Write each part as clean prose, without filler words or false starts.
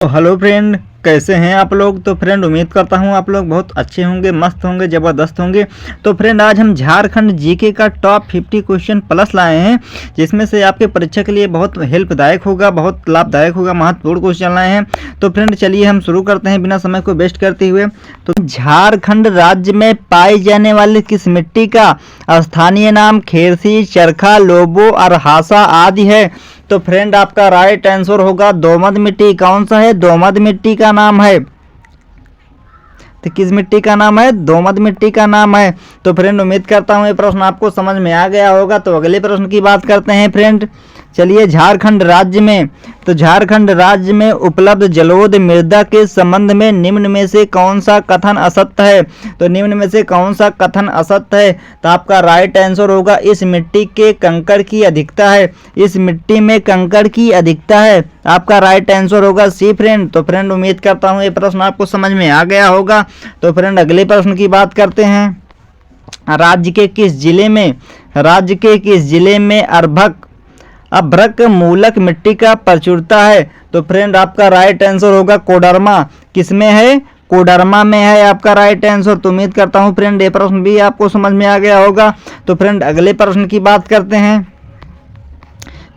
तो hello friend, कैसे हैं आप लोग। तो फ्रेंड उम्मीद करता हूं आप लोग बहुत अच्छे होंगे, मस्त होंगे, ज़बरदस्त होंगे। तो फ्रेंड आज हम झारखंड जीके का टॉप 50 क्वेश्चन प्लस लाए हैं, जिसमें से आपके परीक्षा के लिए बहुत हेल्पदायक होगा, बहुत लाभदायक होगा, महत्वपूर्ण क्वेश्चन लाए हैं। तो फ्रेंड चलिए हम शुरू करते हैं बिना समय को वेस्ट करते हुए। तो झारखंड राज्य में पाई जाने वाली किस मिट्टी का स्थानीय नाम खेरसी, चरखा, लोबो और हासा आदि है। तो फ्रेंड आपका राइट आंसर होगा दोमट मिट्टी। कौन सा है? दोमट मिट्टी का नाम है। तो किस मिट्टी का नाम है? दोमट मिट्टी का नाम है। तो फ्रेंड उम्मीद करता हूँ ये प्रश्न आपको समझ में आ गया होगा। तो अगले प्रश्न की बात करते हैं फ्रेंड। चलिए झारखंड राज्य में, तो झारखंड राज्य में उपलब्ध जलोढ़ मृदा के संबंध में निम्न में से कौन सा कथन असत्य है। तो निम्न में से कौन सा कथन असत्य है? तो आपका राइट आंसर होगा इस मिट्टी के कंकड़ की अधिकता है। इस मिट्टी में कंकड़ की अधिकता है। आपका राइट आंसर होगा सी फ्रेंड। तो फ्रेंड उम्मीद करता हूँ ये प्रश्न आपको समझ में आ गया होगा। तो फ्रेंड अगले प्रश्न की बात करते हैं। राज्य के किस जिले में अभ्रक मूलक मिट्टी का प्रचुरता है। तो फ्रेंड आपका राइट आंसर होगा कोडरमा। किसमें है? कोडरमा में है आपका राइट आंसर। तो उम्मीद करता हूँ फ्रेंड ये प्रश्न भी आपको समझ में आ गया होगा। तो फ्रेंड अगले प्रश्न की बात करते हैं।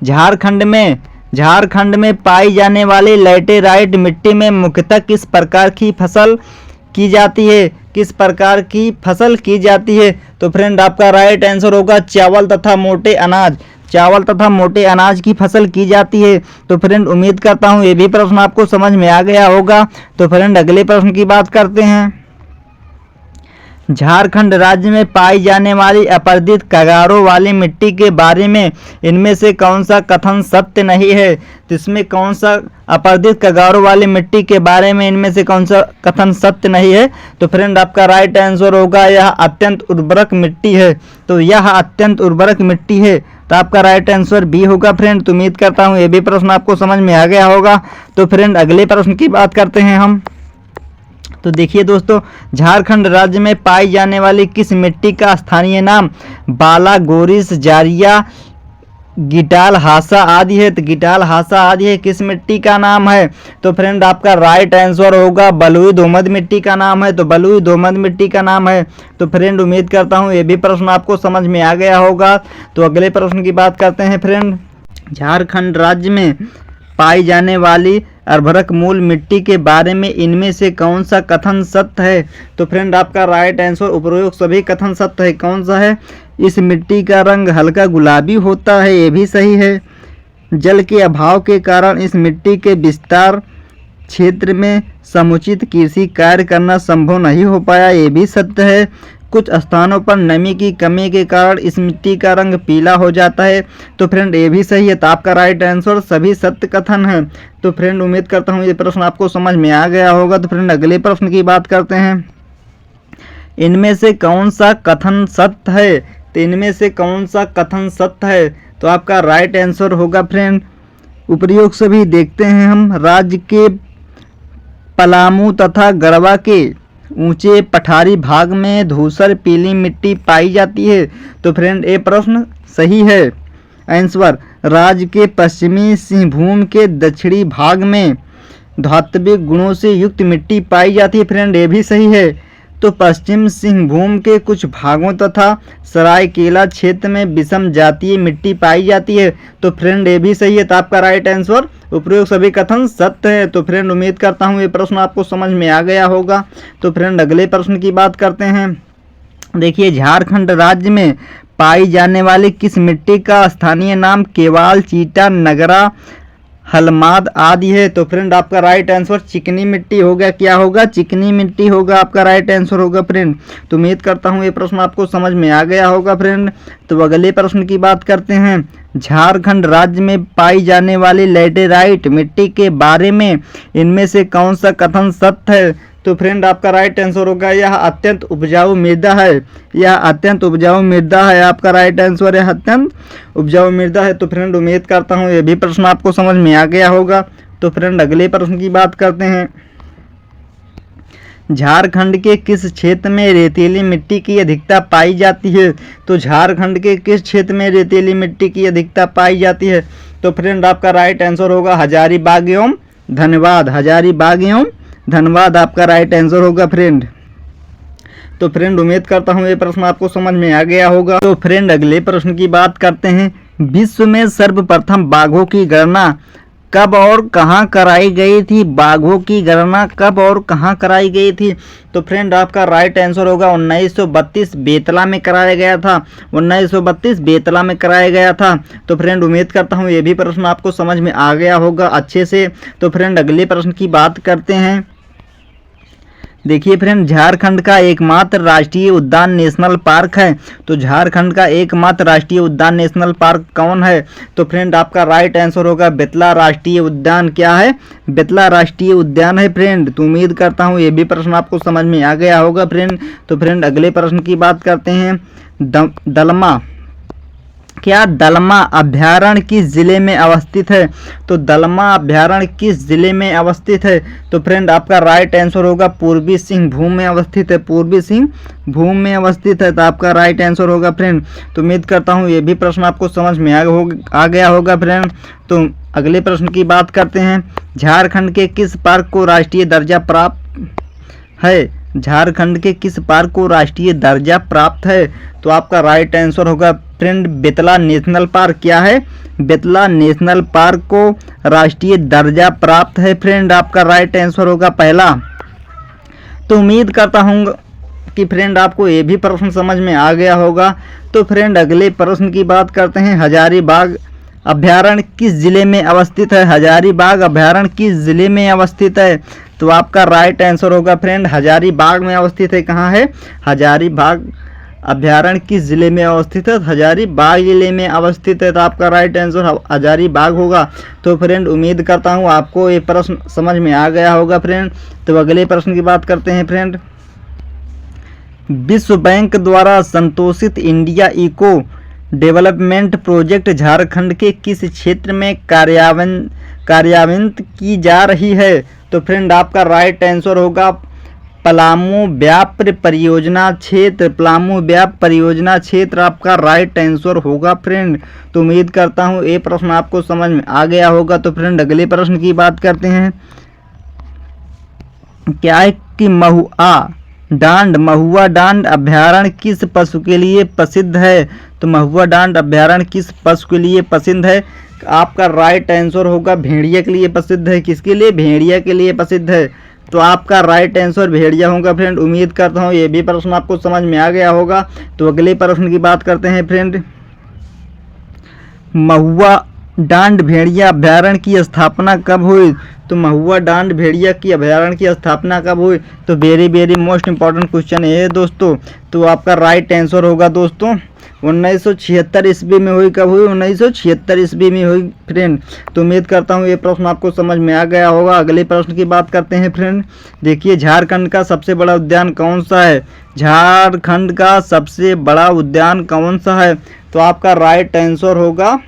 झारखंड में पाई जाने वाली लैटेराइट मिट्टी में मुख्यतः किस प्रकार की फसल की जाती है? किस प्रकार की फसल की जाती है? तो फ्रेंड आपका राइट आंसर होगा चावल तथा मोटे अनाज। चावल तथा मोटे अनाज की फसल की जाती है। तो फ्रेंड उम्मीद करता हूँ ये भी प्रश्न आपको समझ में आ गया होगा। तो फ्रेंड अगले प्रश्न की बात करते हैं। झारखंड राज्य में पाई जाने वाली अपरदित कगारों वाली मिट्टी के बारे में इनमें से कौन सा कथन सत्य नहीं है। तो इसमें कौन सा अपरदित कगारों वाली मिट्टी के बारे में इनमें से कौन सा कथन सत्य नहीं है? तो फ्रेंड आपका राइट आंसर होगा यह अत्यंत उर्वरक मिट्टी है। तो यह अत्यंत उर्वरक मिट्टी है। तो आपका राइट आंसर बी होगा फ्रेंड। तो उम्मीद करता हूँ ये भी प्रश्न आपको समझ में आ गया होगा। तो फ्रेंड अगले प्रश्न की बात करते हैं हम। तो देखिए दोस्तों, झारखंड राज्य में पाई जाने वाली किस मिट्टी का स्थानीय नाम बाला, गोरिस, जारिया, गिटाल, हासा आदि है। तो गिटाल, हासा आदि है किस मिट्टी का नाम है? तो फ्रेंड आपका राइट आंसर होगा बलुई दोमट मिट्टी का नाम है। तो बलुई दोमट मिट्टी का नाम है। तो फ्रेंड उम्मीद करता हूँ ये भी प्रश्न आपको समझ में आ गया होगा। तो अगले प्रश्न की बात करते हैं फ्रेंड। झारखंड राज्य में पाई जाने वाली उर्वरक मूल मिट्टी के बारे में इनमें से कौन सा कथन सत्य है? तो फ्रेंड आपका राइट आंसर उपरोक्त सभी कथन सत्य है। कौन सा है? इस मिट्टी का रंग हल्का गुलाबी होता है, ये भी सही है। जल के अभाव के कारण इस मिट्टी के विस्तार क्षेत्र में समुचित कृषि कार्य करना संभव नहीं हो पाया, ये भी सत्य है। कुछ स्थानों पर नमी की कमी के कारण इस मिट्टी का रंग पीला हो जाता है। तो फ्रेंड ये भी सही है। तो आपका राइट आंसर सभी सत्य कथन है। तो फ्रेंड उम्मीद करता हूँ ये प्रश्न आपको समझ में आ गया होगा। तो फ्रेंड अगले प्रश्न की बात करते हैं। इनमें से कौन सा कथन सत्य है? तो इनमें से कौन सा कथन सत्य है? तो आपका राइट आंसर होगा फ्रेंड उपयोग सभी देखते हैं हम। राज्य के पलामू तथा गढ़वा के ऊंचे पठारी भाग में धूसर पीली मिट्टी पाई जाती है। तो फ्रेंड ये प्रश्न सही है। आंसर राज्य के पश्चिमी सिंहभूम के दक्षिणी भाग में धात्विक गुणों से युक्त मिट्टी पाई जाती है। फ्रेंड ये भी सही है। तो पश्चिम सिंहभूम के कुछ भागों तथा सरायकेला क्षेत्र में विषम जातीय मिट्टी पाई जाती है। तो फ्रेंड ये भी सही है। तो आपका राइट आंसर उपरोक्त सभी कथन सत्य है। तो फ्रेंड उम्मीद करता हूँ ये प्रश्न आपको समझ में आ गया होगा। तो फ्रेंड अगले प्रश्न की बात करते हैं। देखिए झारखंड राज्य में पाई जाने वाली किस मिट्टी का स्थानीय नाम केवाल, चीटा, नगरा, हलमाद आदि है। तो फ्रेंड आपका राइट आंसर चिकनी मिट्टी होगा। क्या होगा? चिकनी मिट्टी होगा। आपका राइट आंसर होगा फ्रेंड। तो उम्मीद करता हूँ ये प्रश्न आपको समझ में आ गया होगा फ्रेंड। तो अगले प्रश्न की बात करते हैं। झारखंड राज्य में पाई जाने वाली लैटेराइट मिट्टी के बारे में इनमें से कौन सा कथन सत्य है? तो फ्रेंड आपका राइट आंसर होगा यह अत्यंत उपजाऊ मृदा है। यह अत्यंत उपजाऊ मृदा है। आपका राइट आंसर है अत्यंत उपजाऊ मृदा है। तो फ्रेंड उम्मीद करता हूँ ये भी प्रश्न आपको समझ में आ गया होगा। तो फ्रेंड अगले प्रश्न की बात करते हैं। झारखंड के किस क्षेत्र में रेतीली मिट्टी की अधिकता पाई जाती है? तो झारखंड के किस क्षेत्र में रेतीली मिट्टी की अधिकता पाई जाती है? तो फ्रेंड आपका राइट आंसर होगा हजारीबाग एवं धनबाद, हजारीबाग एवं धनबाद आपका राइट आंसर होगा फ्रेंड। तो फ्रेंड उम्मीद करता हूँ ये प्रश्न आपको समझ में आ गया होगा। तो फ्रेंड अगले प्रश्न की बात करते हैं। विश्व में सर्वप्रथम बाघों की गणना कब और कहाँ कराई गई थी? बाघों की गणना कब और कहाँ कराई गई थी? तो फ्रेंड आपका राइट आंसर होगा 1932 बेतला में कराया गया था। 1932 बेतला में कराया गया था। तो फ्रेंड उम्मीद करता हूँ ये भी प्रश्न आपको समझ में आ गया होगा अच्छे से। तो फ्रेंड अगले प्रश्न की बात करते हैं। देखिए फ्रेंड, झारखंड का एकमात्र राष्ट्रीय उद्यान नेशनल पार्क है। तो झारखंड का एकमात्र राष्ट्रीय उद्यान नेशनल पार्क कौन है? तो फ्रेंड आपका राइट आंसर होगा बेतला राष्ट्रीय उद्यान। क्या है? बेतला राष्ट्रीय उद्यान है फ्रेंड। तो उम्मीद करता हूँ ये भी प्रश्न आपको समझ में आ गया होगा फ्रेंड। तो फ्रेंड अगले प्रश्न की बात करते हैं। दलमा, क्या दलमा अभ्यारण्य किस जिले में अवस्थित है? तो दलमा अभ्यारण्य किस जिले में अवस्थित है? तो फ्रेंड आपका राइट आंसर होगा पूर्वी सिंहभूम में अवस्थित है। पूर्वी सिंहभूम में अवस्थित है। तो आपका राइट आंसर होगा फ्रेंड। तो उम्मीद करता हूँ ये भी प्रश्न आपको समझ में आ गया होगा फ्रेंड। तो अगले प्रश्न की बात करते हैं। झारखंड के किस पार्क को राष्ट्रीय दर्जा प्राप्त है? झारखंड के किस पार्क को राष्ट्रीय दर्जा प्राप्त है? तो आपका राइट आंसर होगा फ्रेंड बेतला नेशनल पार्क। क्या है? बेतला नेशनल पार्क को राष्ट्रीय दर्जा प्राप्त है फ्रेंड। आपका राइट आंसर होगा पहला। तो उम्मीद करता हूँ कि फ्रेंड आपको ये भी प्रश्न समझ में आ गया होगा। तो फ्रेंड अगले प्रश्न की बात करते हैं। हजारीबाग अभ्यारण्य किस जिले में अवस्थित है? हजारीबाग अभ्यारण्य किस जिले में अवस्थित है? तो आपका राइट आंसर होगा फ्रेंड हजारीबाग में अवस्थित है। कहाँ है? हजारीबाग अभ्यारण्य किस जिले में अवस्थित है? हजारीबाग जिले में अवस्थित है। तो आपका राइट आंसर हजारीबाग होगा। तो फ्रेंड उम्मीद करता हूँ आपको ये प्रश्न समझ में आ गया होगा फ्रेंड। तो अगले प्रश्न की बात करते हैं फ्रेंड। विश्व बैंक द्वारा संतोषित India eco development project Jharkhand के किस क्षेत्र में कार्यान्वित की जा रही है? तो फ्रेंड आपका राइट आंसर होगा पलामू व्याप्त परियोजना क्षेत्र। पलामू व्याप्त परियोजना क्षेत्र आपका राइट आंसर होगा फ्रेंड। तो उम्मीद करता हूँ ये प्रश्न आपको समझ में आ गया होगा। तो फ्रेंड अगले प्रश्न की बात करते हैं। क्या है कि महुआ डांड अभ्यारण्य किस पशु के लिए प्रसिद्ध है? तो महुआ डांड अभ्यारण्य किस पशु के लिए प्रसिद्ध है? आपका राइट आंसर होगा भेड़िया के लिए प्रसिद्ध है। किसके लिए? भेड़िया के लिए प्रसिद्ध है। तो आपका राइट आंसर भेड़िया होगा फ्रेंड। उम्मीद करता हूँ ये भी प्रश्न आपको समझ में आ गया होगा। तो अगले प्रश्न की बात करते हैं फ्रेंड। महुआ डांड भेड़िया अभ्यारण्य की स्थापना कब हुई? तो महुआ डांड भेड़िया की अभ्यारण्य की स्थापना कब हुई? तो वेरी मोस्ट इंपॉर्टेंट क्वेश्चन है दोस्तों। तो आपका राइट आंसर होगा दोस्तों 1976 ईस्वी में हुई। कब हुई? 1976 ईस्वी में हुई फ्रेंड। तो उम्मीद करता हूँ ये प्रश्न आपको समझ में आ गया होगा। अगले प्रश्न की बात करते हैं फ्रेंड। देखिए झारखंड का सबसे बड़ा उद्यान कौन सा है? झारखंड का सबसे बड़ा उद्यान कौन सा है? तो आपका राइट आंसर होगा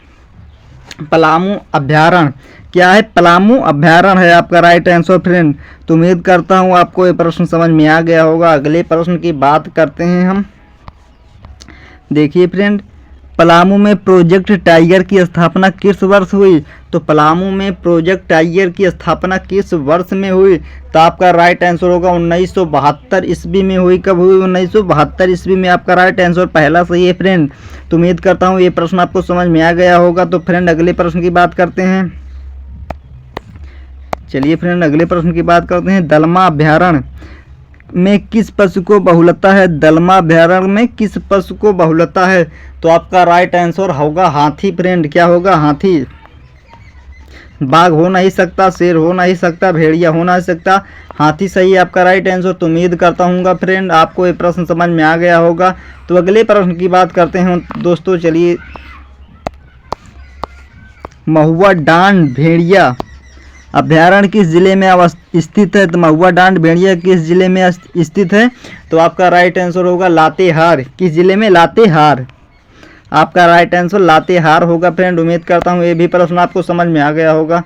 पलामू अभ्यारण्य। क्या है? पलामू अभ्यारण्य है आपका राइट आंसर फ्रेंड। तो उम्मीद करता हूँ आपको ये प्रश्न समझ में आ गया होगा। अगले प्रश्न की बात करते हैं हम। देखिए फ्रेंड, पलामू में प्रोजेक्ट टाइगर की स्थापना किस वर्ष हुई? तो पलामू में प्रोजेक्ट टाइगर की स्थापना किस वर्ष में हुई? तो आपका राइट आंसर होगा 1972 ईस्वी में हुई। कब हुई? 1972 ईस्वी में आपका राइट आंसर पहला सही है फ्रेंड। तो उम्मीद करता हूँ ये प्रश्न आपको समझ में आ गया होगा। तो फ्रेंड अगले प्रश्न की बात करते हैं। चलिए फ्रेंड अगले प्रश्न की बात करते हैं। दलमा अभ्यारण्य में किस पशु को बहुलता है? दलमा अभ्यारण्य में किस पशु को बहुलता है? तो आपका राइट आंसर होगा हाथी फ्रेंड। क्या होगा? हाथी। बाघ हो नहीं सकता, शेर हो नहीं सकता, भेड़िया हो नहीं सकता, हाथी सही है आपका राइट आंसर। तो उम्मीद करता हूँ फ्रेंड आपको ये प्रश्न समझ में आ गया होगा। तो अगले प्रश्न की बात करते हैं दोस्तों। चलिए, महुआ डांड भेड़िया अभ्यारण्य किस जिले में स्थित है? तो महुआ डांड भेड़िया किस जिले में स्थित है? तो आपका राइट आंसर होगा लातेहार। किस जिले में? लातेहार। आपका राइट आंसर लातेहार होगा फ्रेंड। उम्मीद करता हूँ ये भी प्रश्न आपको समझ में आ गया होगा।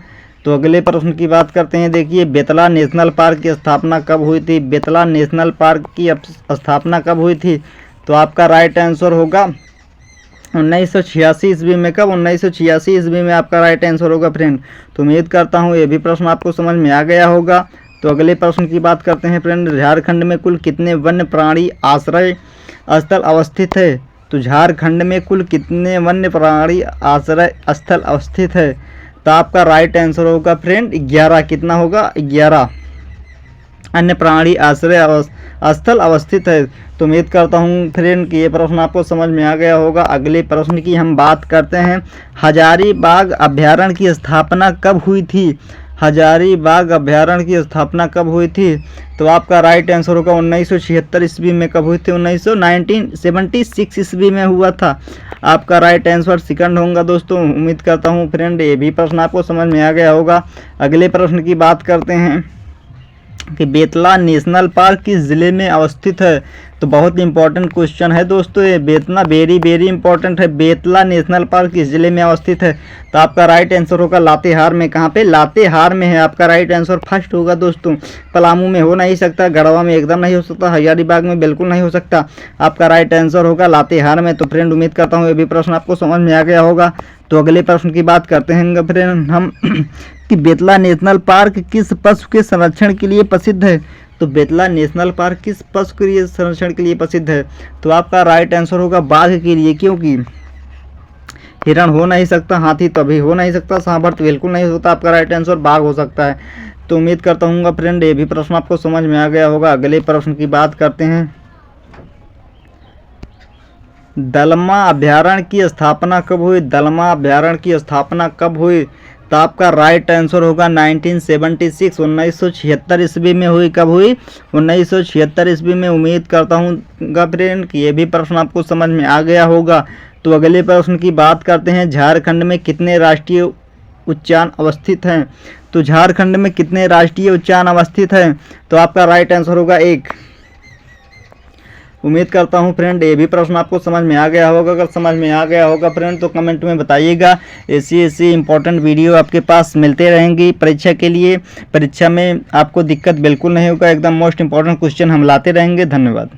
तो अगले प्रश्न की बात करते हैं। देखिए, बेतला नेशनल पार्क की स्थापना कब हुई थी? बेतला नेशनल पार्क की स्थापना कब हुई थी? तो आपका राइट आंसर होगा 1986 ईस्वी में। कब? 1986 ईस्वी में आपका राइट आंसर होगा फ्रेंड। तो उम्मीद करता हूँ ये भी प्रश्न आपको समझ में आ गया होगा। तो अगले प्रश्न की बात करते हैं फ्रेंड। झारखंड में कुल कितने वन्य प्राणी आश्रय स्थल अवस्थित है? तो झारखंड में कुल कितने वन्य प्राणी आश्रय स्थल अवस्थित है? तो आपका राइट आंसर होगा फ्रेंड 11। कितना होगा? 11 अन्य प्राणी आश्रय स्थल अवस्थित है। तो उम्मीद करता हूँ फ्रेंड कि ये प्रश्न आपको समझ में आ गया होगा। अगले प्रश्न की हम बात करते हैं। हजारीबाग अभ्यारण्य की स्थापना कब हुई थी? हजारीबाग अभ्यारण्य की स्थापना कब हुई थी? तो आपका राइट आंसर होगा 1976 ईस्वी में। कब हुई थी? 1976 ईस्वी में हुआ था। आपका राइट आंसर सेकंड होगा दोस्तों। उम्मीद करता हूँ फ्रेंड ये भी प्रश्न आपको समझ में आ गया होगा। अगले प्रश्न की बात करते हैं कि बेतला नेशनल पार्क किस ज़िले में अवस्थित है? तो बहुत इंपॉर्टेंट क्वेश्चन है दोस्तों ये। बेतला वेरी इंपॉर्टेंट है। बेतला नेशनल पार्क किस ज़िले में अवस्थित है? तो आपका राइट आंसर होगा लातेहार में। कहाँ पे? लातेहार में है। आपका राइट आंसर फर्स्ट होगा दोस्तों। पलामू में हो नहीं सकता, गढ़वा में एकदम नहीं हो सकता, हजारीबाग में बिल्कुल नहीं हो सकता। आपका राइट आंसर होगा लातेहार में। तो फ्रेंड उम्मीद करता हूँ ये भी प्रश्न आपको समझ में आ गया होगा। तो अगले प्रश्न की बात करते हैं फ्रेंड हम कि बेतला नेशनल पार्क किस पशु के संरक्षण के लिए प्रसिद्ध है? तो बेतला नेशनल पार्क किस पशु के लिए संरक्षण के लिए प्रसिद्ध है? तो आपका राइट आंसर होगा बाघ के लिए। क्योंकि हिरण हो नहीं सकता, हाथी तभी हो नहीं सकता, सांभर तो बिल्कुल नहीं हो सकता। आपका राइट आंसर बाघ हो सकता है। तो उम्मीद करता हूँ फ्रेंड ये भी प्रश्न आपको समझ में आ गया होगा। अगले प्रश्न की बात करते हैं। दलमा अभ्यारण्य की स्थापना कब हुई? दलमा अभ्यारण्य की स्थापना कब हुई? तो आपका राइट आंसर होगा 1976 1976 ईस्वी में हुई। कब हुई? 1976 ईस्वी में। उम्मीद करता हूँ फ्रेंड कि ये भी प्रश्न आपको समझ में आ गया होगा। तो अगले प्रश्न की बात करते हैं। झारखंड में कितने राष्ट्रीय उद्यान अवस्थित हैं? तो झारखंड में कितने राष्ट्रीय उद्यान अवस्थित हैं? तो आपका राइट आंसर होगा 1। उम्मीद करता हूँ फ्रेंड ये भी प्रश्न आपको समझ में आ गया होगा। अगर समझ में आ गया होगा फ्रेंड तो कमेंट में बताइएगा। ऐसी इंपॉर्टेंट वीडियो आपके पास मिलते रहेंगी परीक्षा के लिए। परीक्षा में आपको दिक्कत बिल्कुल नहीं होगा। एकदम मोस्ट इंपॉर्टेंट क्वेश्चन हम लाते रहेंगे। धन्यवाद।